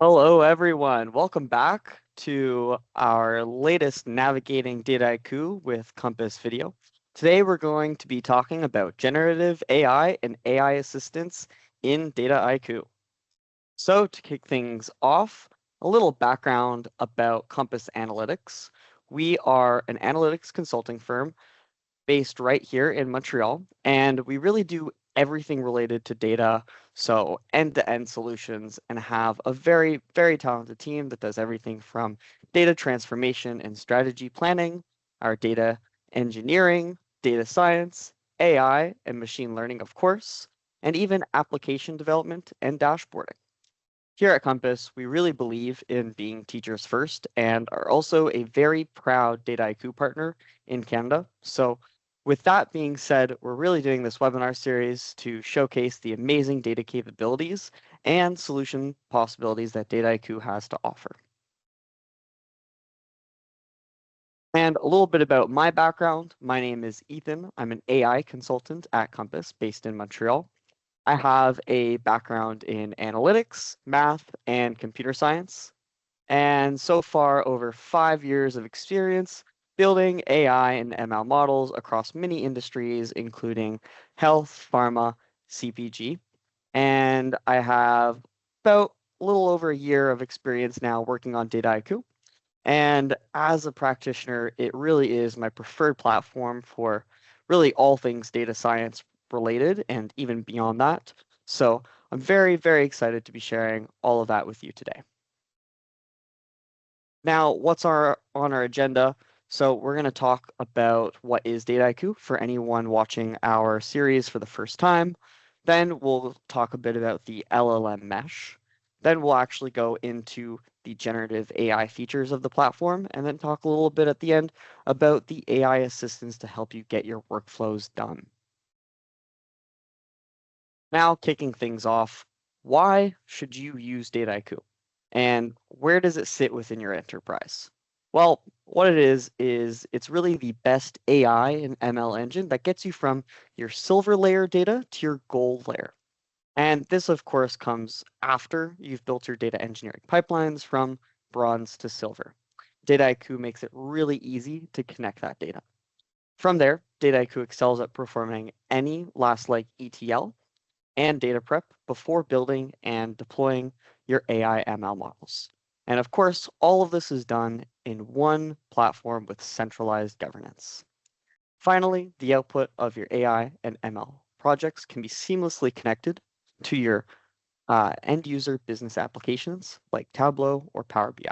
Hello, everyone. Welcome back to our latest Navigating Dataiku with Compass video. Today, we're going to be talking about generative AI and AI assistance in Dataiku. So to kick things off, a little background about Compass Analytics. We are an analytics consulting firm based right here in Montreal, and we really do everything related to data, so end-to-end solutions, and have a very, very talented team that does everything from data transformation and strategy planning, our data engineering, data science, AI, and machine learning, of course, and even application development and dashboarding. Here at Compass, we really believe in being teachers first and are also a very proud Dataiku partner in Canada. So with that being said, we're really doing this webinar series to showcase the amazing data capabilities and solution possibilities that Dataiku has to offer. And a little bit about my background. My name is Ethan. I'm an AI consultant at Compass based in Montreal. I have a background in analytics, math, and computer science, and so far over 5 years of experience building AI and ML models across many industries, including health, pharma, CPG. And I have about a little over a year of experience now working on Dataiku. And as a practitioner, it really is my preferred platform for really all things data science related and even beyond that. So I'm very, very excited to be sharing all of that with you today. Now, what's on our agenda? So we're going to talk about what is Dataiku for anyone watching our series for the first time. Then we'll talk a bit about the LLM Mesh. Then we'll actually go into the generative AI features of the platform, and then talk a little bit at the end about the AI assistants to help you get your workflows done. Now, kicking things off, why should you use Dataiku? And where does it sit within your enterprise? Well, what it is it's really the best AI and ML engine that gets you from your silver layer data to your gold layer. And this, of course, comes after you've built your data engineering pipelines from bronze to silver. Dataiku makes it really easy to connect that data. From there, Dataiku excels at performing any last-like ETL and data prep before building and deploying your AI ML models. And of course, all of this is done in one platform with centralized governance. Finally, the output of your AI and ML projects can be seamlessly connected to your end user business applications like Tableau or Power BI.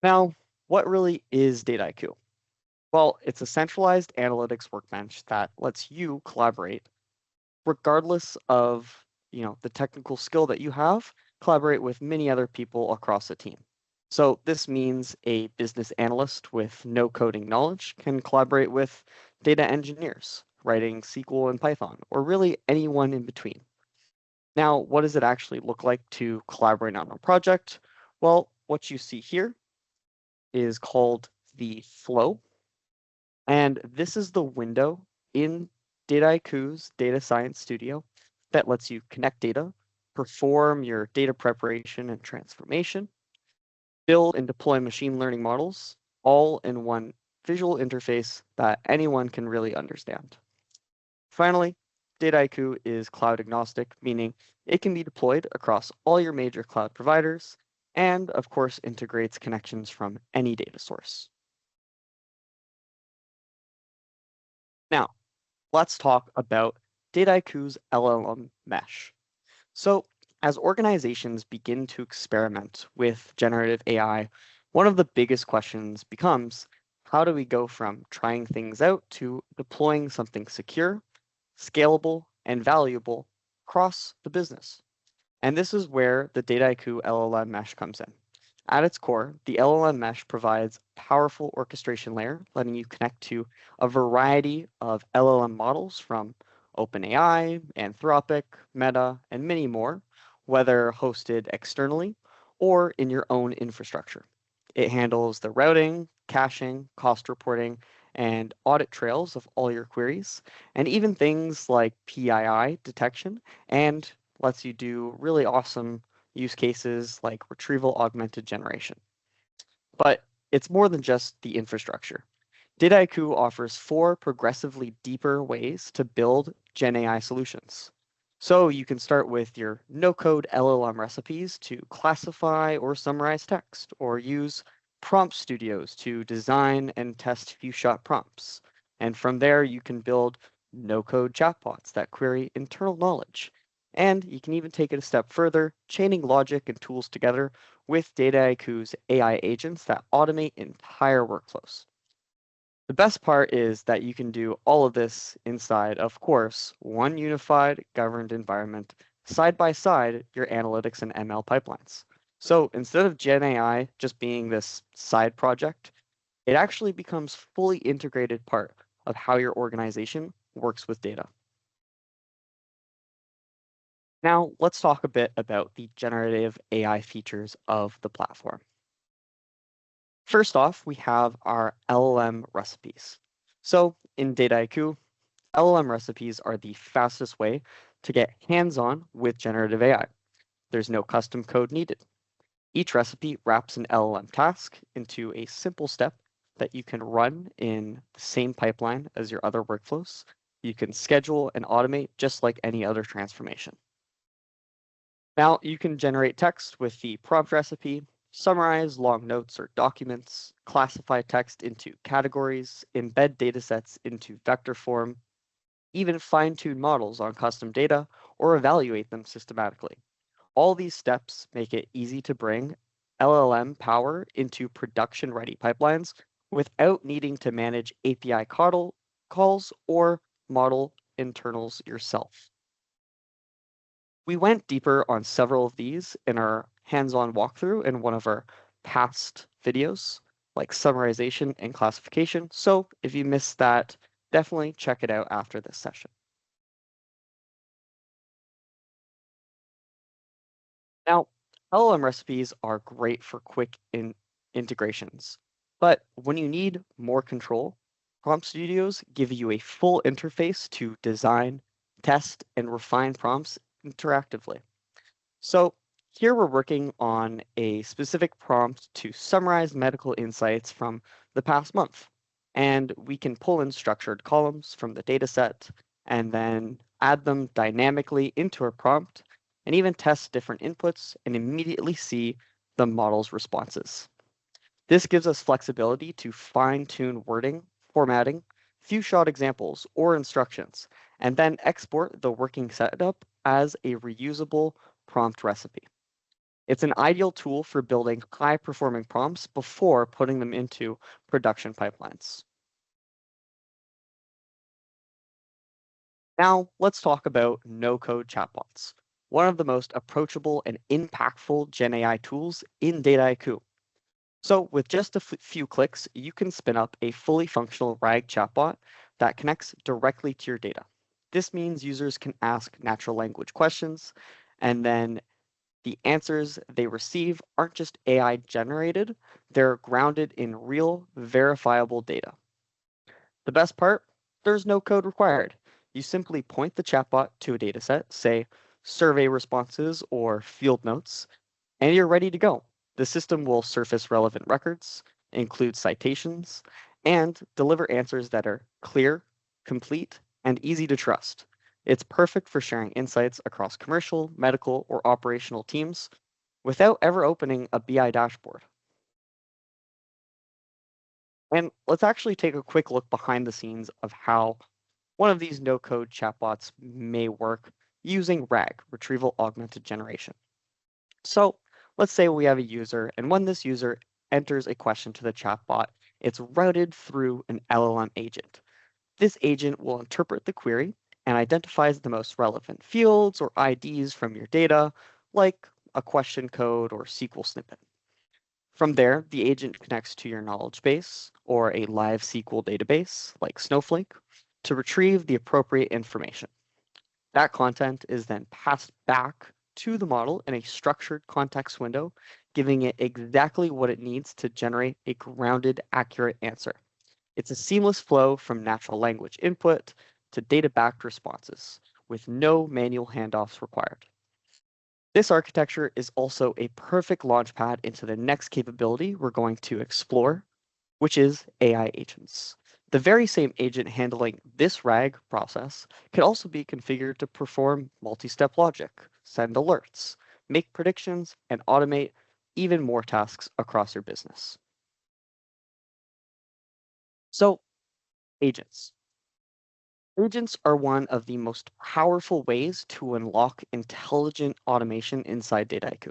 Now, what really is Dataiku? Well, it's a centralized analytics workbench that lets you collaborate regardless of the technical skill that you have, collaborate with many other people across a team. So this means a business analyst with no coding knowledge can collaborate with data engineers writing SQL and Python, or really anyone in between. Now, what does it actually look like to collaborate on a project? Well, what you see here is called the flow. And this is the window in Dataiku's Data Science Studio that lets you connect data, perform your data preparation and transformation, build and deploy machine learning models, all in one visual interface that anyone can really understand. Finally, Dataiku is cloud agnostic, meaning it can be deployed across all your major cloud providers, and of course integrates connections from any data source. Now, let's talk about Dataiku's LLM Mesh. So, as organizations begin to experiment with generative AI, one of the biggest questions becomes, how do we go from trying things out to deploying something secure, scalable, and valuable across the business? And this is where the Dataiku LLM Mesh comes in. At its core, the LLM Mesh provides a powerful orchestration layer, letting you connect to a variety of LLM models from OpenAI, Anthropic, Meta, and many more, whether hosted externally or in your own infrastructure. It handles the routing, caching, cost reporting, and audit trails of all your queries, and even things like PII detection and lets you do really awesome use cases like retrieval augmented generation. But it's more than just the infrastructure. Dataiku offers 4 progressively deeper ways to build GenAI solutions. So you can start with your no-code LLM recipes to classify or summarize text, or use prompt studios to design and test few-shot prompts. And from there, you can build no-code chatbots that query internal knowledge. And you can even take it a step further, chaining logic and tools together with Dataiku's AI agents that automate entire workflows. The best part is that you can do all of this inside, of course, one unified governed environment, side by side your analytics and ML pipelines. So instead of GenAI just being this side project, it actually becomes fully integrated part of how your organization works with data. Now, let's talk a bit about the generative AI features of the platform. First off, we have our LLM recipes. So in Dataiku, LLM recipes are the fastest way to get hands-on with generative AI. There's no custom code needed. Each recipe wraps an LLM task into a simple step that you can run in the same pipeline as your other workflows. You can schedule and automate just like any other transformation. Now you can generate text with the prompt recipe, summarize long notes or documents, classify text into categories, embed datasets into vector form, even fine-tune models on custom data or evaluate them systematically. All these steps make it easy to bring LLM power into production-ready pipelines without needing to manage API calls or model internals yourself. We went deeper on several of these in our hands-on walkthrough in one of our past videos, like summarization and classification. So if you missed that, definitely check it out after this session. Now, LLM recipes are great for quick integrations, but when you need more control, Prompt Studios give you a full interface to design, test, and refine prompts interactively. So here we're working on a specific prompt to summarize medical insights from the past month. And we can pull in structured columns from the dataset and then add them dynamically into our prompt and even test different inputs and immediately see the model's responses. This gives us flexibility to fine-tune wording, formatting, few-shot examples, or instructions, and then export the working setup as a reusable prompt recipe. It's an ideal tool for building high-performing prompts before putting them into production pipelines. Now, let's talk about no-code chatbots, one of the most approachable and impactful GenAI tools in Dataiku. So with just a few clicks, you can spin up a fully functional RAG chatbot that connects directly to your data. This means users can ask natural language questions, and then the answers they receive aren't just AI generated, they're grounded in real, verifiable data. The best part, there's no code required. You simply point the chatbot to a dataset, say survey responses or field notes, and you're ready to go. The system will surface relevant records, include citations, and deliver answers that are clear, complete, and easy to trust. It's perfect for sharing insights across commercial, medical, or operational teams without ever opening a BI dashboard. And let's actually take a quick look behind the scenes of how one of these no-code chatbots may work using RAG, Retrieval Augmented Generation. So let's say we have a user, and when this user enters a question to the chatbot, it's routed through an LLM agent. This agent will interpret the query and identifies the most relevant fields or IDs from your data, like a question code or SQL snippet. From there, the agent connects to your knowledge base or a live SQL database, like Snowflake, to retrieve the appropriate information. That content is then passed back to the model in a structured context window, giving it exactly what it needs to generate a grounded, accurate answer. It's a seamless flow from natural language input to data-backed responses with no manual handoffs required. This architecture is also a perfect launchpad into the next capability we're going to explore, which is AI agents. The very same agent handling this RAG process can also be configured to perform multi-step logic, send alerts, make predictions, and automate even more tasks across your business. So, agents. Agents are one of the most powerful ways to unlock intelligent automation inside Dataiku.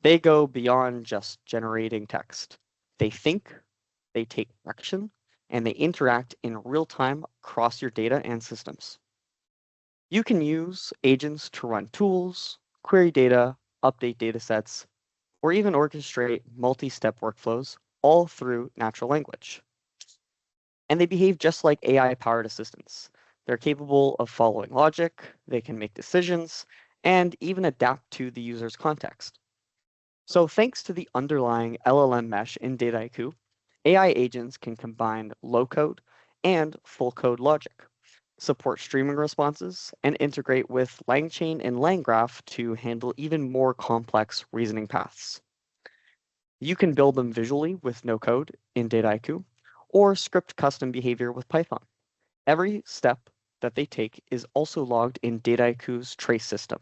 They go beyond just generating text. They think, they take action, and they interact in real time across your data and systems. You can use agents to run tools, query data, update datasets, or even orchestrate multi-step workflows all through natural language. And they behave just like AI-powered assistants. They're capable of following logic, they can make decisions, and even adapt to the user's context. So thanks to the underlying LLM mesh in Dataiku, AI agents can combine low-code and full-code logic, support streaming responses, and integrate with LangChain and LangGraph to handle even more complex reasoning paths. You can build them visually with no code in Dataiku, or script custom behavior with Python. Every step that they take is also logged in Dataiku's trace system.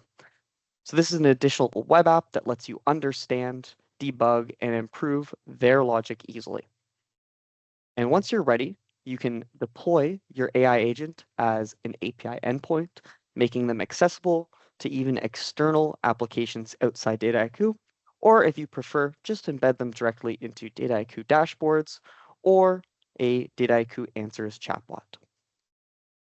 So this is an additional web app that lets you understand, debug, and improve their logic easily. And once you're ready, you can deploy your AI agent as an API endpoint, making them accessible to even external applications outside Dataiku, or if you prefer, just embed them directly into Dataiku dashboards or a Dataiku Answers chatbot.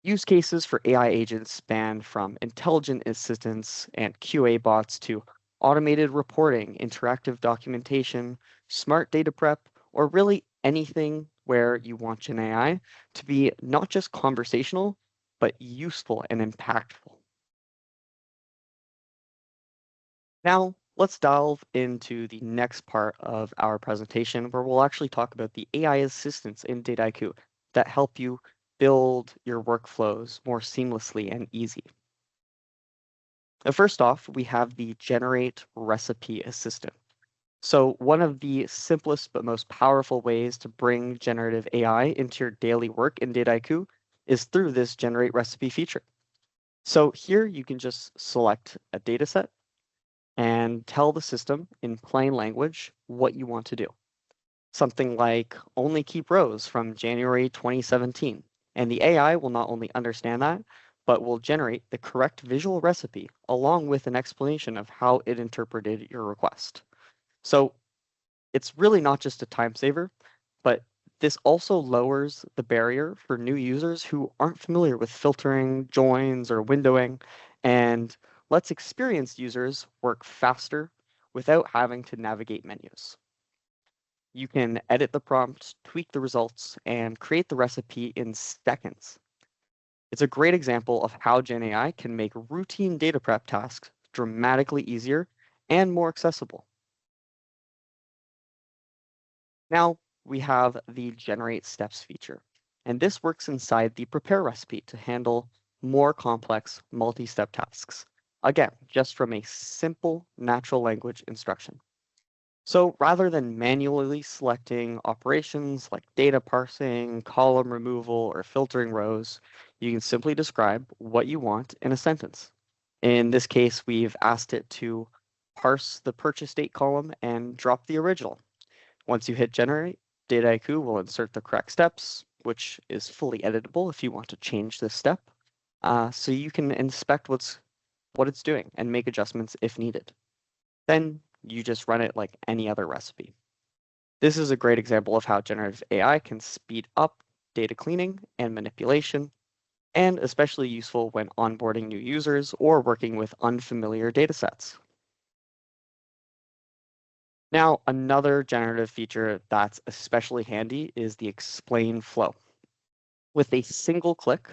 Use cases for AI agents span from intelligent assistants and QA bots to automated reporting, interactive documentation, smart data prep, or really anything where you want GenAI to be not just conversational, but useful and impactful. Now, let's delve into the next part of our presentation where we'll actually talk about the AI assistants in Dataiku that help you build your workflows more seamlessly and easy. First off, we have the Generate Recipe Assistant. So one of the simplest but most powerful ways to bring generative AI into your daily work in Dataiku is through this Generate Recipe feature. So here you can just select a dataset and tell the system in plain language what you want to do. Something like only keep rows from January 2017. And the AI will not only understand that, but will generate the correct visual recipe along with an explanation of how it interpreted your request. So it's really not just a time saver, but this also lowers the barrier for new users who aren't familiar with filtering, joins, or windowing, and lets experienced users work faster without having to navigate menus. You can edit the prompt, tweak the results, and create the recipe in seconds. It's a great example of how GenAI can make routine data prep tasks dramatically easier and more accessible. Now we have the Generate Steps feature, and this works inside the Prepare recipe to handle more complex multi-step tasks. Again, just from a simple natural language instruction. So rather than manually selecting operations like data parsing, column removal, or filtering rows, you can simply describe what you want in a sentence. In this case, we've asked it to parse the purchase date column and drop the original. Once you hit generate, Dataiku will insert the correct steps, which is fully editable if you want to change this step. So you can inspect what it's doing and make adjustments if needed. Then you just run it like any other recipe. This is a great example of how generative AI can speed up data cleaning and manipulation, and especially useful when onboarding new users or working with unfamiliar datasets. Now, another generative feature that's especially handy is the explain flow. With a single click,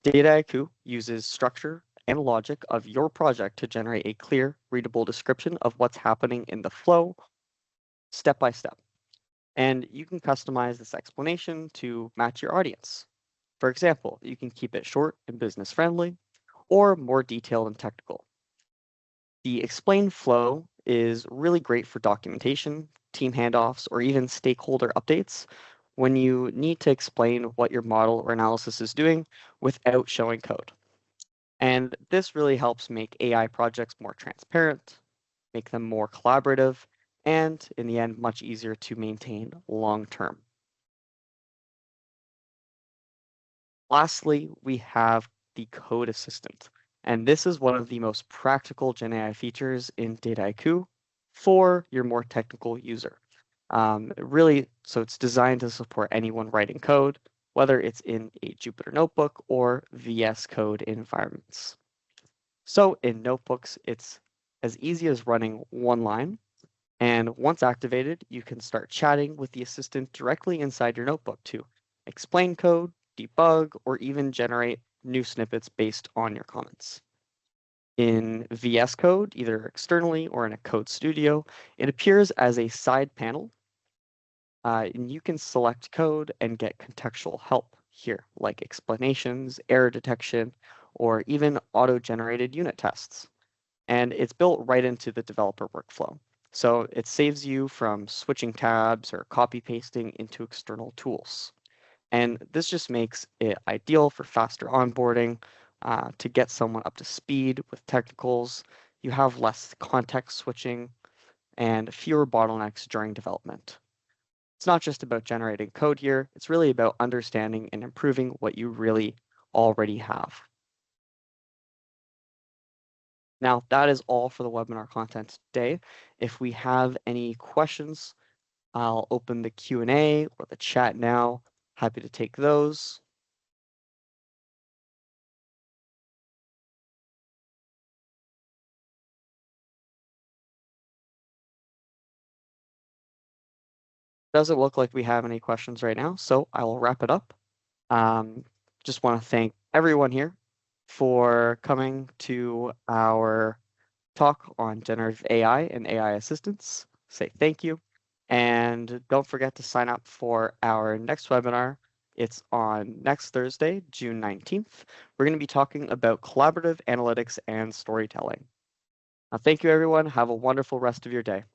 Dataiku uses structure and logic of your project to generate a clear, readable description of what's happening in the flow step by step. And you can customize this explanation to match your audience. For example, you can keep it short and business friendly or more detailed and technical. The explain flow is really great for documentation, team handoffs, or even stakeholder updates when you need to explain what your model or analysis is doing without showing code. And this really helps make AI projects more transparent, make them more collaborative, and in the end, much easier to maintain long term. Lastly, we have the code assistant. And this is one of the most practical GenAI features in Dataiku for your more technical user. So it's designed to support anyone writing code, whether it's in a Jupyter notebook or VS Code environments. So in notebooks, it's as easy as running one line. And once activated, you can start chatting with the assistant directly inside your notebook to explain code, debug, or even generate new snippets based on your comments. In VS Code, either externally or in a code studio, it appears as a side panel, and you can select code and get contextual help here, like explanations, error detection, or even auto-generated unit tests. And it's built right into the developer workflow. So it saves you from switching tabs or copy pasting into external tools. And this just makes it ideal for faster onboarding, to get someone up to speed with technicals. You have less context switching and fewer bottlenecks during development. It's not just about generating code here, it's really about understanding and improving what you really already have. Now, that is all for the webinar content today. If we have any questions, I'll open the Q&A or the chat now. Happy to take those. Doesn't look like we have any questions right now, so I will wrap it up. Just want to thank everyone here for coming to our talk on generative AI and AI assistance. Say thank you. And don't forget to sign up for our next webinar. It's on next Thursday, June 19th. We're going to be talking about collaborative analytics and storytelling. Thank you, everyone. Have a wonderful rest of your day.